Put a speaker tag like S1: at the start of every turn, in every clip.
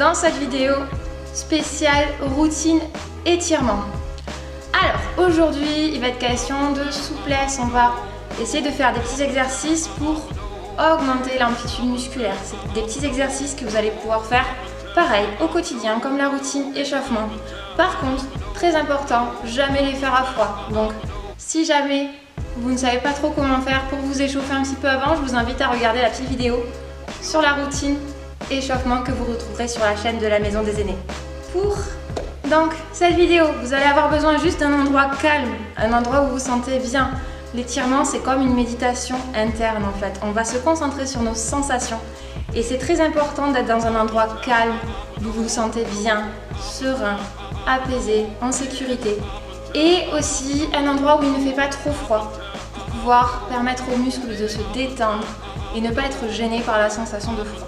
S1: dans cette vidéo spéciale routine étirement. Alors aujourd'hui il va être question de souplesse, on va essayer de faire des petits exercices pour augmenter l'amplitude musculaire. C'est des petits exercices que vous allez pouvoir faire pareil au quotidien comme la routine échauffement. Par contre, très important, jamais les faire à froid. Donc si jamais vous ne savez pas trop comment faire pour vous échauffer un petit peu avant, je vous invite à regarder la petite vidéo sur la routine échauffement que vous retrouverez sur la chaîne de la Maison des Aînés. Pour donc cette vidéo, vous allez avoir besoin juste d'un endroit calme, un endroit où vous vous sentez bien. L'étirement, c'est comme une méditation interne en fait. On va se concentrer sur nos sensations et c'est très important d'être dans un endroit calme où vous vous sentez bien, serein, apaisé, en sécurité. Et aussi un endroit où il ne fait pas trop froid pour pouvoir permettre aux muscles de se détendre et ne pas être gêné par la sensation de froid.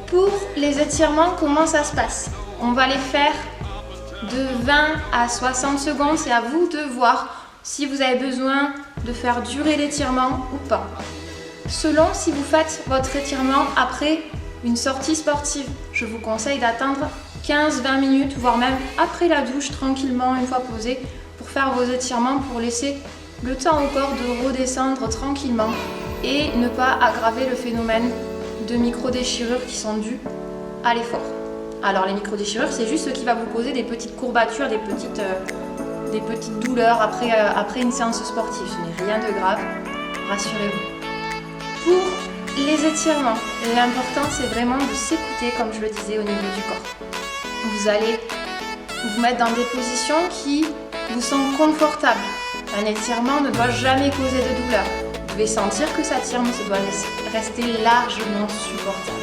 S1: Pour les étirements, comment ça se passe? On va les faire de 20 à 60 secondes. C'est à vous de voir si vous avez besoin de faire durer l'étirement ou pas. Selon si vous faites votre étirement après une sortie sportive, je vous conseille d'attendre 15-20 minutes, voire même après la douche, tranquillement, une fois posé, pour faire vos étirements, pour laisser le temps au corps de redescendre tranquillement et ne pas aggraver le phénomène de micro-déchirures qui sont dues à l'effort. Alors les micro-déchirures, c'est juste ce qui va vous causer des petites courbatures, des petites douleurs après une séance sportive. Ce n'est rien de grave, rassurez-vous. Pour les étirements, l'important c'est vraiment de s'écouter, comme je le disais, au niveau du corps. Vous allez vous mettre dans des positions qui vous sont confortables. Un étirement ne doit jamais causer de douleur. Vous devez sentir que ça tire, mais ça doit rester largement supportable.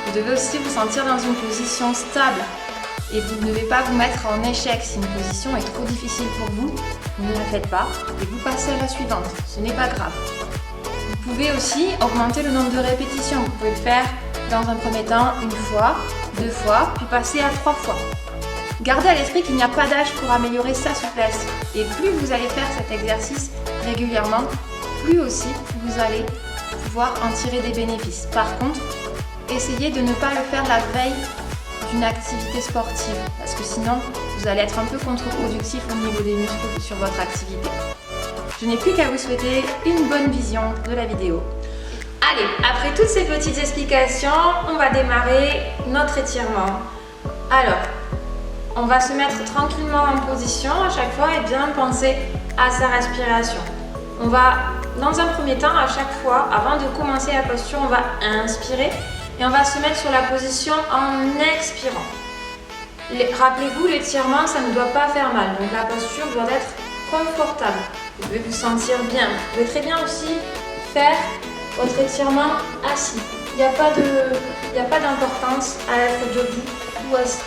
S1: Vous devez aussi vous sentir dans une position stable et vous ne devez pas vous mettre en échec. Si une position est trop difficile pour vous, ne la faites pas et vous passez à la suivante. Ce n'est pas grave. Vous pouvez aussi augmenter le nombre de répétitions. Vous pouvez le faire dans un premier temps une fois, 2 fois, puis passer à 3 fois. Gardez à l'esprit qu'il n'y a pas d'âge pour améliorer sa souplesse. Et plus vous allez faire cet exercice régulièrement, plus aussi vous allez pouvoir en tirer des bénéfices. Par contre, essayez de ne pas le faire la veille d'une activité sportive, parce que sinon vous allez être un peu contre-productif au niveau des muscles sur votre activité. Je n'ai plus qu'à vous souhaiter une bonne vision de la vidéo. Allez, après toutes ces petites explications, on va démarrer notre étirement. Alors, on va se mettre tranquillement en position à chaque fois et bien penser à sa respiration. On va, dans un premier temps, à chaque fois, avant de commencer la posture, on va inspirer et on va se mettre sur la position en expirant. Rappelez-vous, l'étirement, ça ne doit pas faire mal, donc la posture doit être confortable. Vous devez vous sentir bien. Vous pouvez très bien aussi faire votre étirement assis. Il n'y a pas d'importance à être debout ou assis.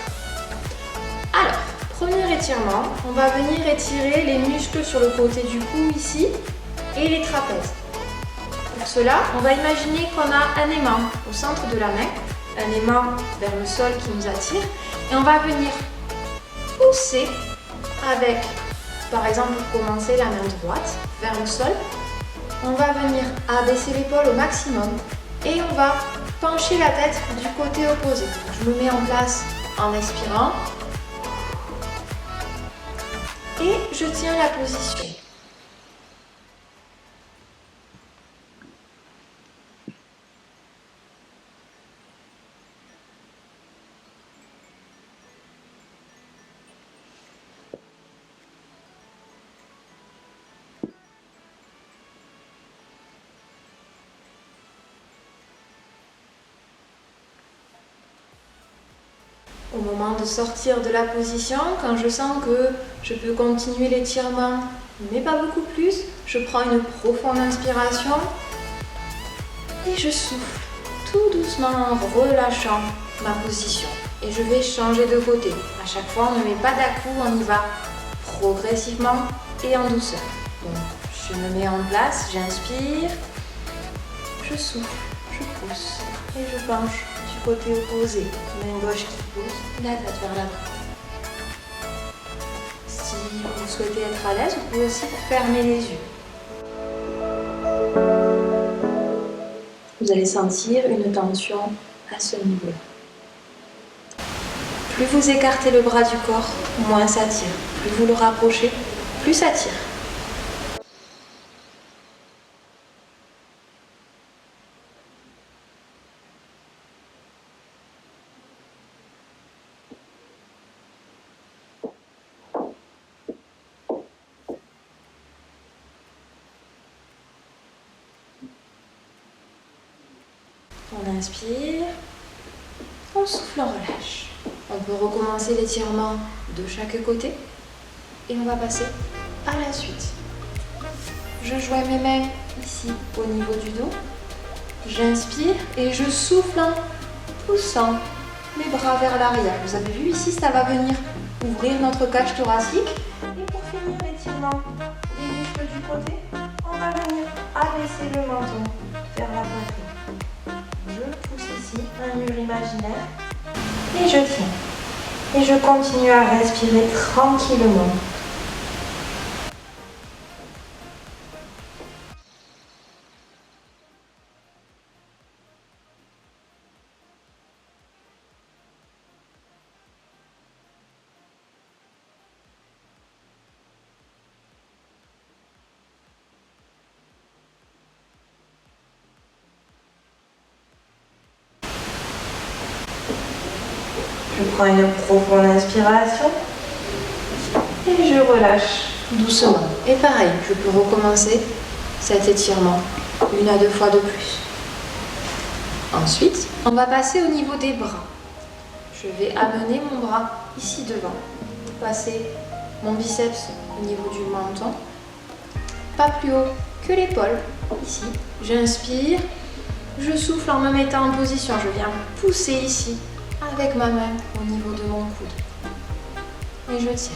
S1: Alors, premier étirement, on va venir étirer les muscles sur le côté du cou ici et les trapèzes. Pour cela, on va imaginer qu'on a un aimant au centre de la main, un aimant vers le sol qui nous attire, et on va venir pousser avec, par exemple pour commencer, la main droite vers le sol. On va venir abaisser l'épaule au maximum et on va pencher la tête du côté opposé. Je me mets en place en expirant et je tiens la position. Au moment de sortir de la position, quand je sens que je peux continuer l'étirement, mais pas beaucoup plus, je prends une profonde inspiration et je souffle tout doucement en relâchant ma position. Et je vais changer de côté. À chaque fois, on ne met pas d'à-coup, on y va progressivement et en douceur. Donc, je me mets en place, j'inspire, je souffle, je pousse et je penche du côté opposé. Main gauche qui pousse, la tête vers l'avant. Si vous souhaitez être à l'aise, vous pouvez aussi fermer les yeux. Vous allez sentir une tension à ce niveau-là. Plus vous écartez le bras du corps, moins ça tire. Plus vous le rapprochez, plus ça tire. On inspire, on souffle, on relâche. On peut recommencer l'étirement de chaque côté et on va passer à la suite. Je joins mes mains ici au niveau du dos. J'inspire et je souffle en poussant mes bras vers l'arrière. Vous avez vu ici, ça va venir ouvrir notre cage thoracique. Et pour finir l'étirement des muscles du côté, on va venir abaisser le menton vers la poitrine. Je pousse ici un mur imaginaire et je tiens. Et je continue à respirer tranquillement. Je prends une profonde inspiration et je relâche doucement. Et pareil, je peux recommencer cet étirement 1 à 2 fois de plus. Ensuite, on va passer au niveau des bras. Je vais amener mon bras ici devant, passer mon biceps au niveau du menton, pas plus haut que l'épaule, ici. J'inspire, je souffle en me mettant en position, je viens pousser ici avec ma main au niveau de mon coude. Et je tiens.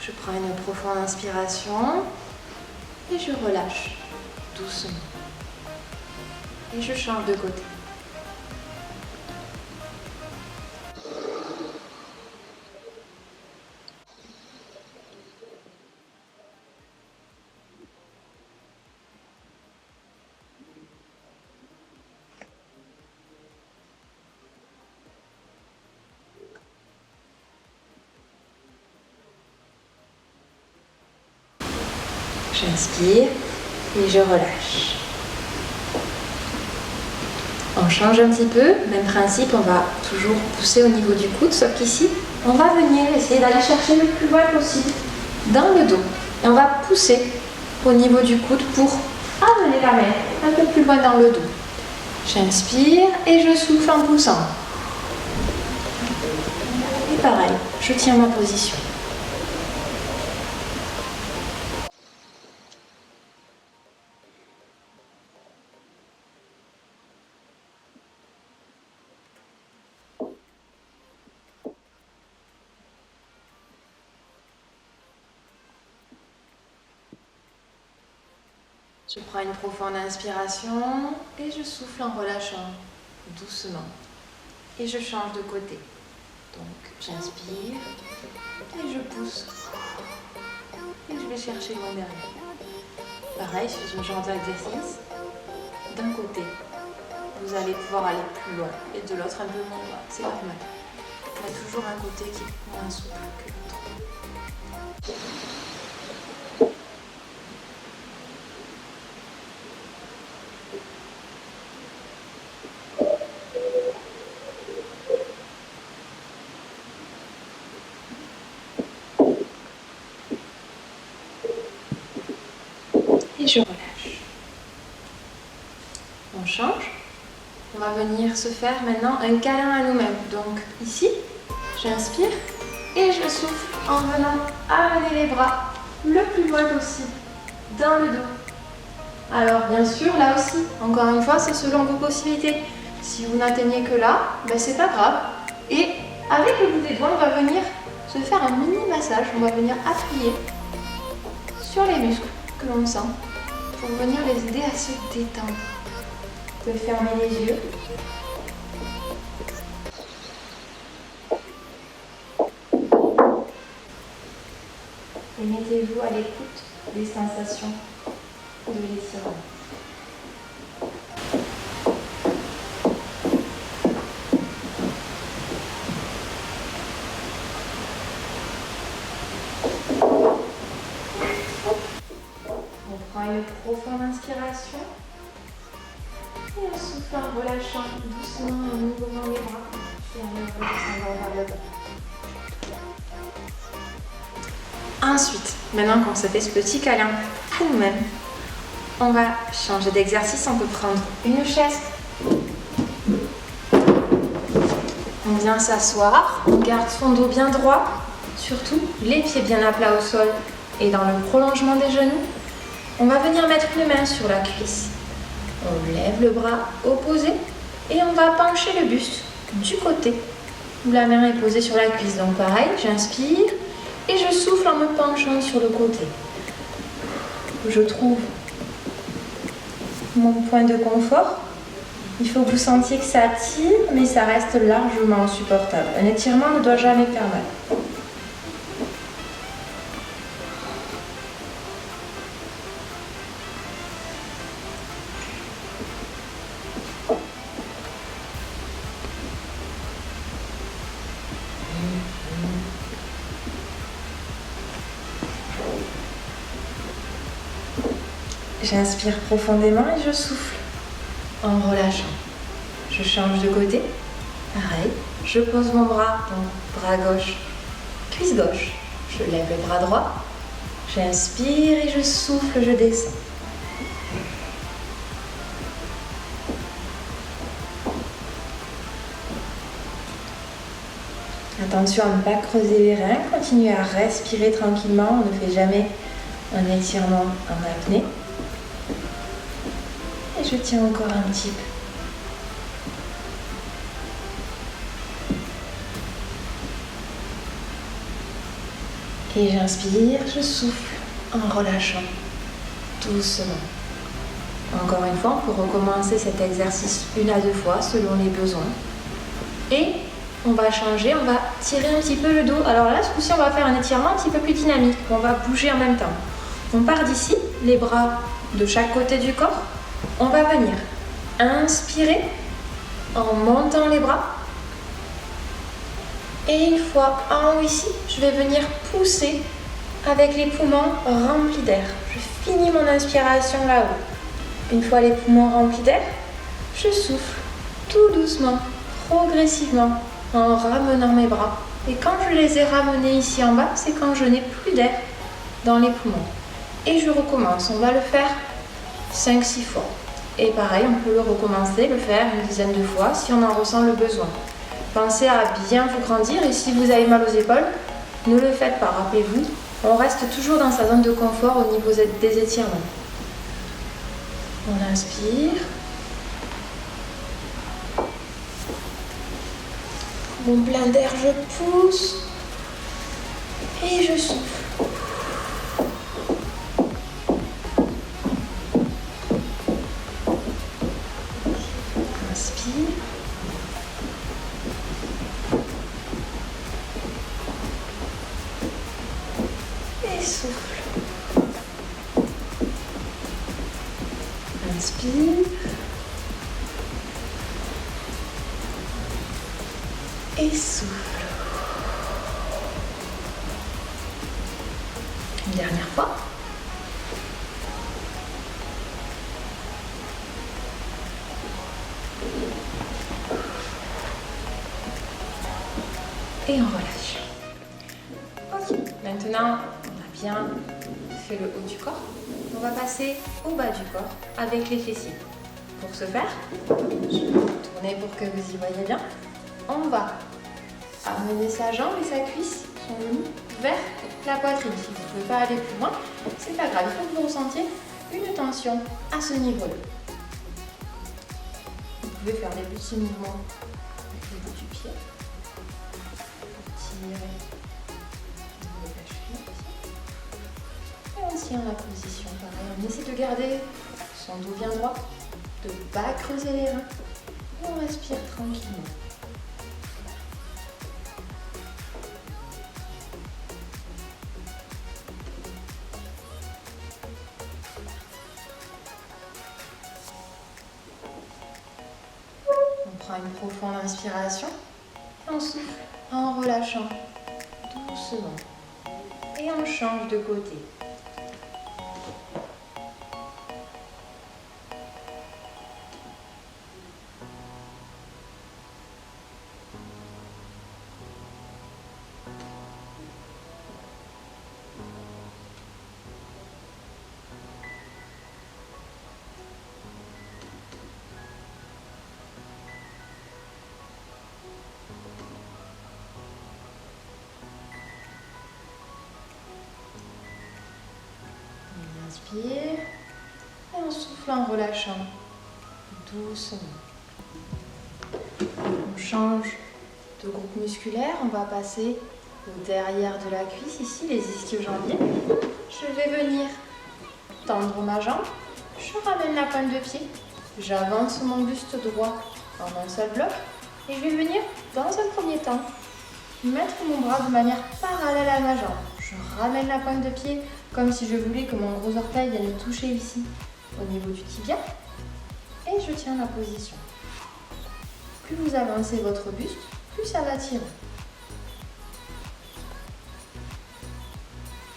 S1: Je prends une profonde inspiration et je relâche doucement. Et je change de côté. J'inspire et je relâche. On change un petit peu, même principe, on va toujours pousser au niveau du coude, sauf qu'ici, on va venir essayer d'aller chercher le plus loin possible dans le dos. Et on va pousser au niveau du coude pour amener la main un peu plus loin dans le dos. J'inspire et je souffle en poussant. Et pareil, je tiens ma position. Je prends une profonde inspiration et je souffle en relâchant doucement. Et je change de côté. Donc j'inspire et je pousse. Et je vais chercher loin derrière. Pareil sur ce genre d'exercice. D'un côté, vous allez pouvoir aller plus loin et de l'autre un peu moins loin. C'est normal. Il y a toujours un côté qui est moins souple que l'autre. Et je relâche. On change. On va venir se faire maintenant un câlin à nous-mêmes. Donc ici, j'inspire et je souffle en venant amener les bras le plus loin possible dans le dos. Alors bien sûr, là aussi, encore une fois, c'est selon vos possibilités. Si vous n'atteignez que là, ben c'est pas grave. Et avec le bout des doigts, on va venir se faire un mini massage. On va venir appuyer sur les muscles que l'on sent pour venir les aider à se détendre. Vous pouvez fermer les yeux. Et mettez-vous à l'écoute des sensations de l'étirement. On prend une profonde inspiration et on souffle en relâchant doucement en ouvrant les bras et en redescendant vers le bas. Ensuite, maintenant qu'on se fait ce petit câlin à nous-mêmes, on va changer d'exercice. On peut prendre une chaise. On vient s'asseoir, on garde son dos bien droit, surtout les pieds bien à plat au sol et dans le prolongement des genoux. On va venir mettre une main sur la cuisse. On lève le bras opposé et on va pencher le buste du côté où la main est posée sur la cuisse. Donc pareil, j'inspire et je souffle en me penchant sur le côté. Je trouve mon point de confort. Il faut que vous sentiez que ça tire, mais ça reste largement supportable. Un étirement ne doit jamais faire mal. J'inspire profondément et je souffle en relâchant. Je change de côté. Pareil, je pose mon bras, donc bras gauche, cuisse gauche. Je lève le bras droit. J'inspire et je souffle, je descends. Attention à ne pas creuser les reins. Continuez à respirer tranquillement. On ne fait jamais un étirement en apnée. Et je tiens encore un petit peu. Et j'inspire, je souffle en relâchant doucement. Encore une fois, on peut recommencer cet exercice 1 à 2 fois selon les besoins. Et on va changer, on va tirer un petit peu le dos. Alors là, ce coup-ci, on va faire un étirement un petit peu plus dynamique. On va bouger en même temps. On part d'ici, les bras de chaque côté du corps. On va venir inspirer en montant les bras. Et une fois en haut ici, je vais venir pousser avec les poumons remplis d'air. Je finis mon inspiration là-haut. Une fois les poumons remplis d'air, je souffle tout doucement, progressivement, en ramenant mes bras. Et quand je les ai ramenés ici en bas, c'est quand je n'ai plus d'air dans les poumons. Et je recommence. On va le faire 5-6 fois. Et pareil, on peut le recommencer, le faire une dizaine de fois si on en ressent le besoin. Pensez à bien vous grandir et si vous avez mal aux épaules, ne le faites pas. Rappelez-vous, on reste toujours dans sa zone de confort au niveau des étirements. On inspire. Mon plein d'air, je pousse. Et je souffle. Inspire. Et souffle. Inspire. Et souffle. Une dernière fois. Et on relâche. Ok, maintenant on a bien fait le haut du corps. On va passer au bas du corps avec les fessiers. Pour ce faire, je vais tourner pour que vous y voyez bien. On va amener sa jambe et sa cuisse, son genou, vers la poitrine. Si vous ne pouvez pas aller plus loin, c'est pas grave. Il faut que vous ressentiez une tension à ce niveau-là. Vous pouvez faire des petits mouvements avec le bout du pied. Tirer au niveau de la cheville. Et on tient la position. Pareil, on essaie de garder son dos bien droit. de ne pas creuser les reins. On respire tranquillement. On prend une profonde inspiration et on souffle en relâchant doucement. Et on change de côté. Inspire et on souffle en relâchant doucement. On change de groupe musculaire, on va passer au derrière de la cuisse, ici les ischio-jambiers. Je vais venir tendre ma jambe, je ramène la pointe de pied, j'avance mon buste droit en un seul bloc et je vais venir dans un premier temps mettre mon bras de manière parallèle à ma jambe. Je ramène la pointe de pied comme si je voulais que mon gros orteil vienne toucher ici au niveau du tibia et je tiens la position. Plus vous avancez votre buste, plus ça va tirer.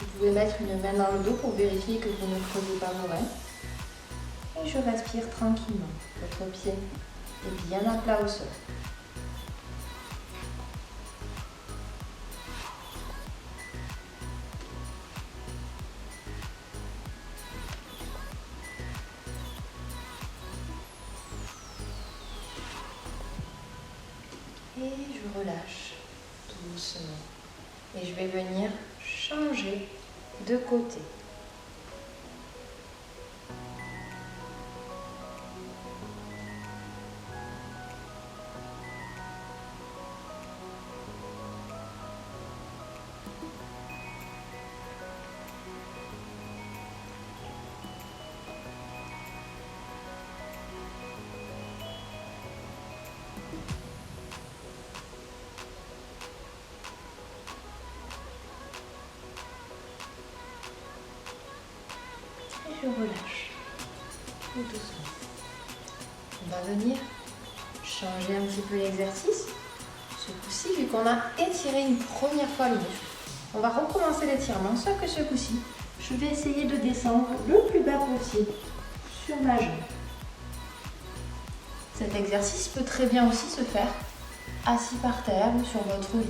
S1: Vous pouvez mettre une main dans le dos pour vérifier que vous ne creusez pas vos reins. Et je respire tranquillement. Votre pied est bien à plat au sol. Et je relâche doucement. Et je vais venir changer de côté. Je relâche tout doucement. On va venir changer un petit peu l'exercice. Ce coup-ci, vu qu'on a étiré une première fois le muscle, on va recommencer l'étirement, sauf que ce coup-ci, je vais essayer de descendre le plus bas possible sur ma jambe. Cet exercice peut très bien aussi se faire assis par terre ou sur votre lit.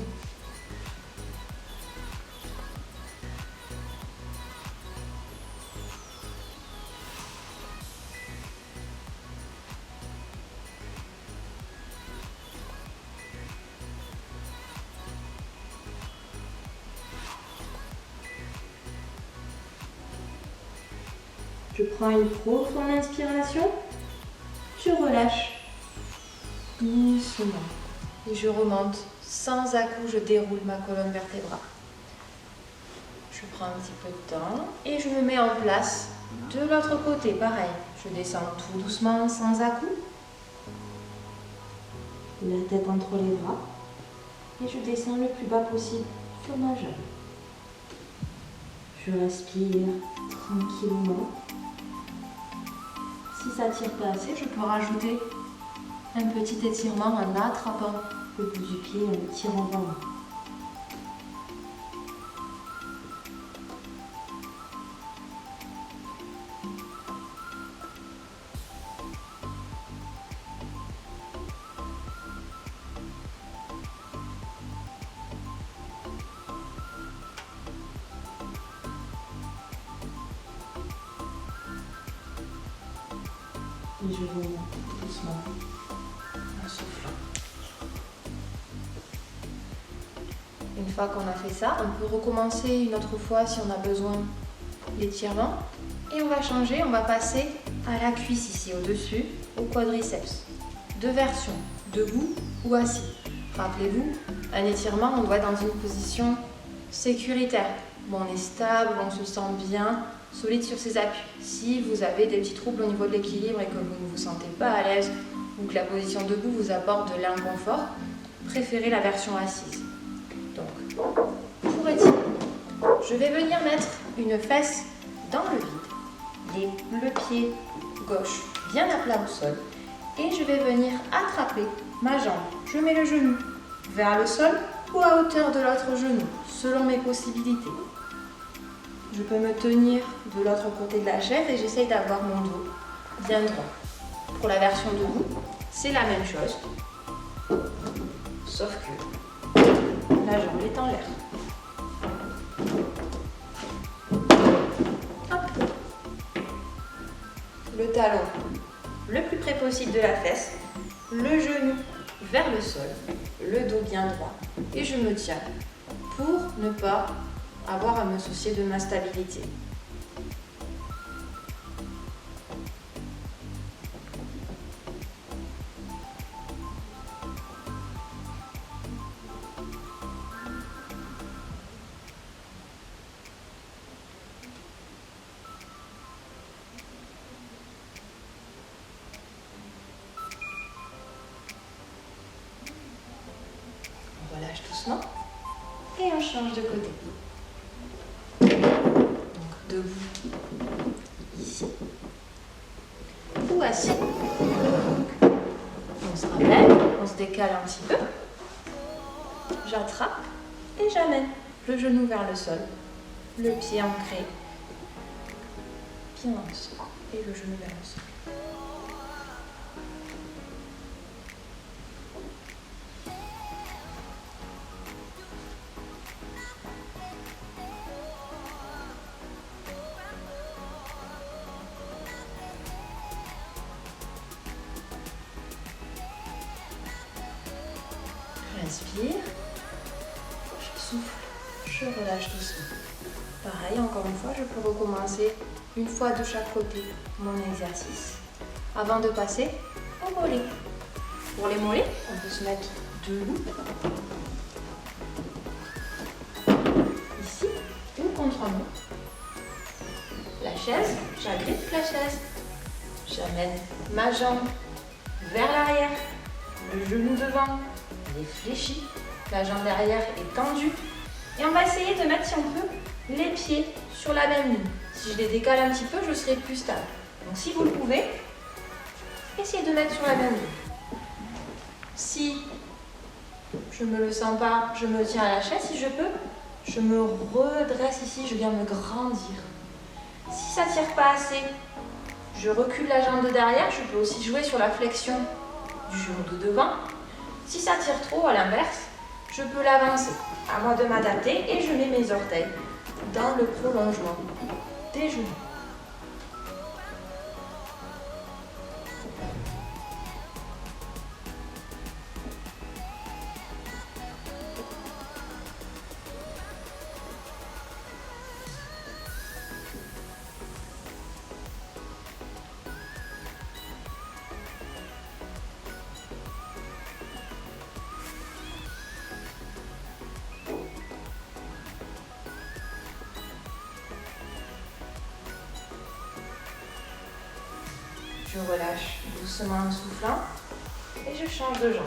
S1: Je prends une profonde inspiration, je relâche doucement et je remonte sans à-coups, je déroule ma colonne vertébrale. Je prends un petit peu de temps et je me mets en place de l'autre côté, pareil. Je descends tout doucement sans à-coups, la tête entre les bras et je descends le plus bas possible sur ma jambe. Je respire tranquillement. Si ça tire pas assez, je peux rajouter un petit étirement en attrapant le bout du pied et en le tirant vers l'avant. Et je remonte doucement en soufflant. Une fois qu'on a fait ça, on peut recommencer une autre fois si on a besoin l'étirement. Et on va changer, on va passer à la cuisse ici au-dessus, au quadriceps. Deux versions, debout ou assis. Rappelez-vous, un étirement, on doit être dans une position sécuritaire. Bon, on est stable, on se sent bien, solide sur ses appuis. Si vous avez des petits troubles au niveau de l'équilibre et que vous ne vous sentez pas à l'aise ou que la position debout vous apporte de l'inconfort, préférez la version assise. Donc, pour étirer, je vais venir mettre une fesse dans le vide, le pied gauche bien à plat au sol et je vais venir attraper ma jambe. Je mets le genou vers le sol ou à hauteur de l'autre genou, selon mes possibilités. Je peux me tenir de l'autre côté de la chaise et j'essaye d'avoir mon dos bien droit. Pour la version debout, c'est la même chose, sauf que la jambe est en l'air. Hop. Le talon le plus près possible de la fesse, le genou vers le sol, le dos bien droit et je me tiens pour ne pas avoir à me soucier de ma stabilité. On relâche doucement et on change de côté. Donc debout, ici, ou assis. On se ramène, on se décale un petit peu. J'attrape et j'amène le genou vers le sol, le pied ancré, pied dans le sol et le genou vers le sol. J'inspire, je souffle, je relâche doucement. Pareil, encore une fois, je peux recommencer une fois de chaque côté mon exercice avant de passer au mollet. Pour les mollets, on peut se mettre debout, ici ou contre moi. La chaise, j'agrippe la chaise, j'amène ma jambe vers l'arrière, le genou devant. Il est fléchi, la jambe derrière est tendue et on va essayer de mettre, si on peut, les pieds sur la même ligne. Si je les décale un petit peu, je serai plus stable. Donc si vous le pouvez, essayez de mettre sur la même ligne. Si je ne me le sens pas, je me tiens à la chaise. Si je peux, je me redresse ici, je viens me grandir. Si ça ne tire pas assez, je recule la jambe de derrière. Je peux aussi jouer sur la flexion du genou de devant. Si ça tire trop, à l'inverse, je peux l'avancer. À moi de m'adapter et je mets mes orteils dans le prolongement des genoux. Je relâche doucement en soufflant et je change de jambe.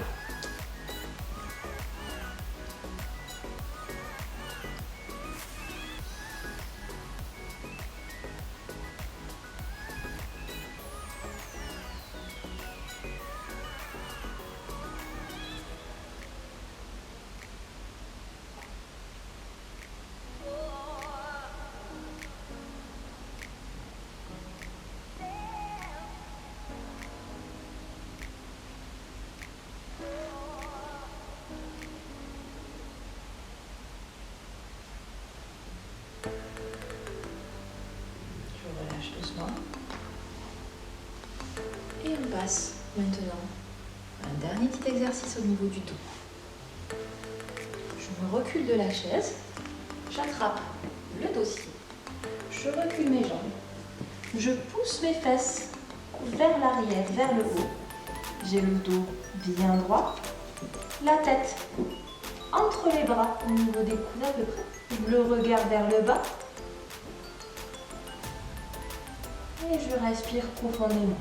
S1: Doucement. Et on passe maintenant à un dernier petit exercice au niveau du dos. Je me recule de la chaise, j'attrape le dossier, je recule mes jambes, je pousse mes fesses vers l'arrière, vers le haut. J'ai le dos bien droit, la tête entre les bras au niveau des coudes à peu près, le regard vers le bas. Et je respire profondément.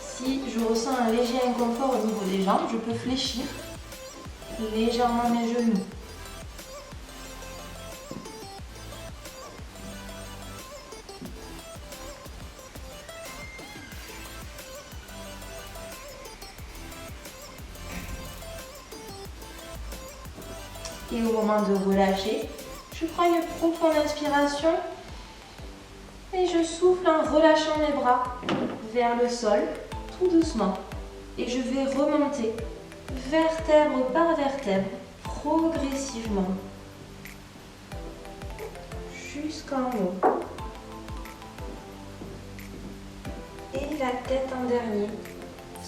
S1: Si je ressens un léger inconfort au niveau des jambes, je peux fléchir légèrement mes genoux. Et au moment de relâcher, je prends une profonde inspiration et je souffle en relâchant mes bras vers le sol, tout doucement. Et je vais remonter vertèbre par vertèbre, progressivement, jusqu'en haut. Et la tête en dernier,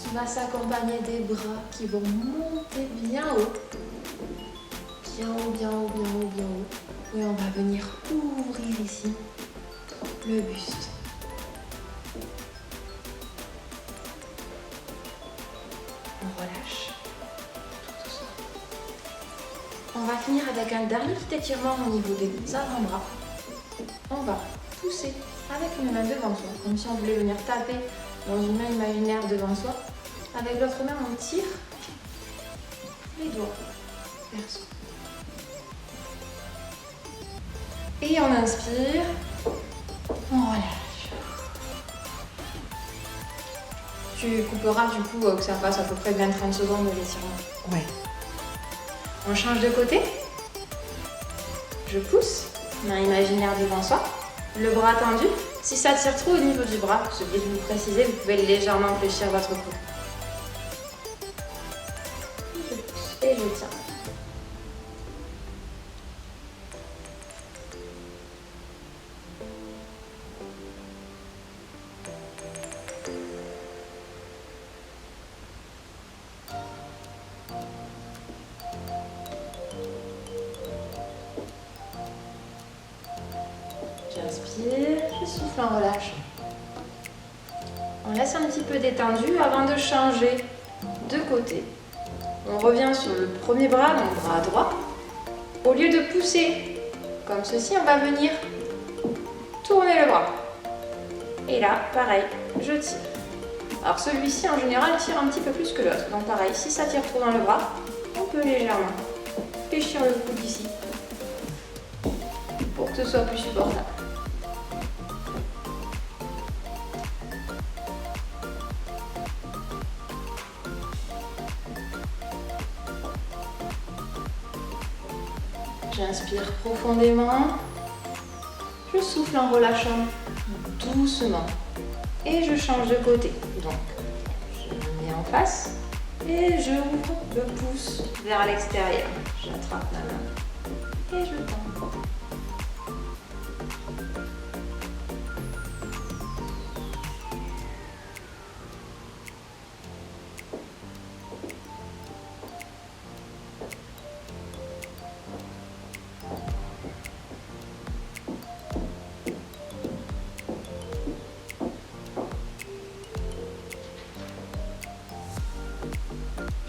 S1: qui va s'accompagner des bras qui vont monter bien haut. Bien haut, bien haut, bien haut, bien haut. Et on va venir ouvrir ici le buste. On relâche. Tout doucement. On va finir avec un dernier petit étirement au niveau des avant-bras. On va pousser avec une main devant soi, comme si on voulait venir taper dans une main imaginaire devant soi. Avec l'autre main, on tire les doigts vers soi. Et on inspire, on relâche. Tu couperas du coup que ça passe à peu près 20-30 secondes de l'étirement.
S2: Ouais.
S1: On change de côté. Je pousse, main imaginaire devant soi, le bras tendu. Si ça tire trop au niveau du bras, j'ai oublié de vous préciser, vous pouvez légèrement fléchir votre cou. Je pousse et je tiens. J'inspire, je souffle en relâchant. On laisse un petit peu détendu avant de changer de côté. On revient sur le premier bras, donc bras droit. Au lieu de pousser comme ceci, on va venir tourner le bras. Et là, pareil, je tire. Alors celui-ci, en général, tire un petit peu plus que l'autre. Donc pareil, si ça tire trop dans le bras, on peut légèrement fléchir le coude ici pour que ce soit plus supportable. J'inspire profondément, je souffle en relâchant doucement et je change de côté. Donc, je me mets en face et je ouvre le pouce vers l'extérieur. J'attrape ma main et je tends.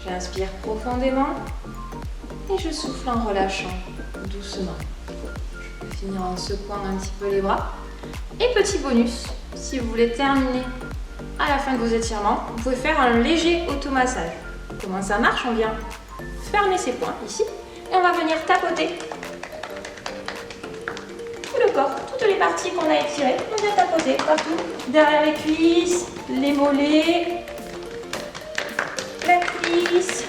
S1: J'inspire profondément et je souffle en relâchant doucement. Je peux finir en secouant un petit peu les bras. Et petit bonus, si vous voulez terminer à la fin de vos étirements, vous pouvez faire un léger automassage. Comment ça marche? On vient fermer ses poings ici et on va venir tapoter tout le corps, toutes les parties qu'on a étirées. On vient tapoter partout, derrière les cuisses, les mollets, la cuisse,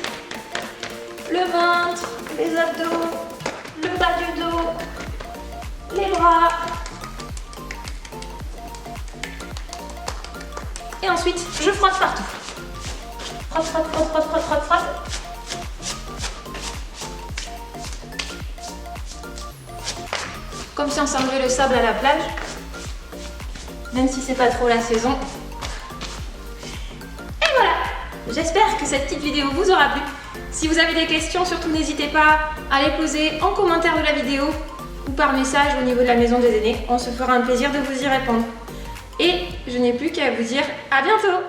S1: le ventre, les abdos, le bas du dos, les bras. Et ensuite, je frotte partout. Frotte, frotte, frotte, frotte, frotte, frotte, frotte. Comme si on s'enlevait le sable à la plage, même si c'est pas trop la saison. Et voilà! J'espère que cette petite vidéo vous aura plu. Si vous avez des questions, surtout n'hésitez pas à les poser en commentaire de la vidéo ou par message au niveau de la maison des aînés. On se fera un plaisir de vous y répondre. Et je n'ai plus qu'à vous dire à bientôt!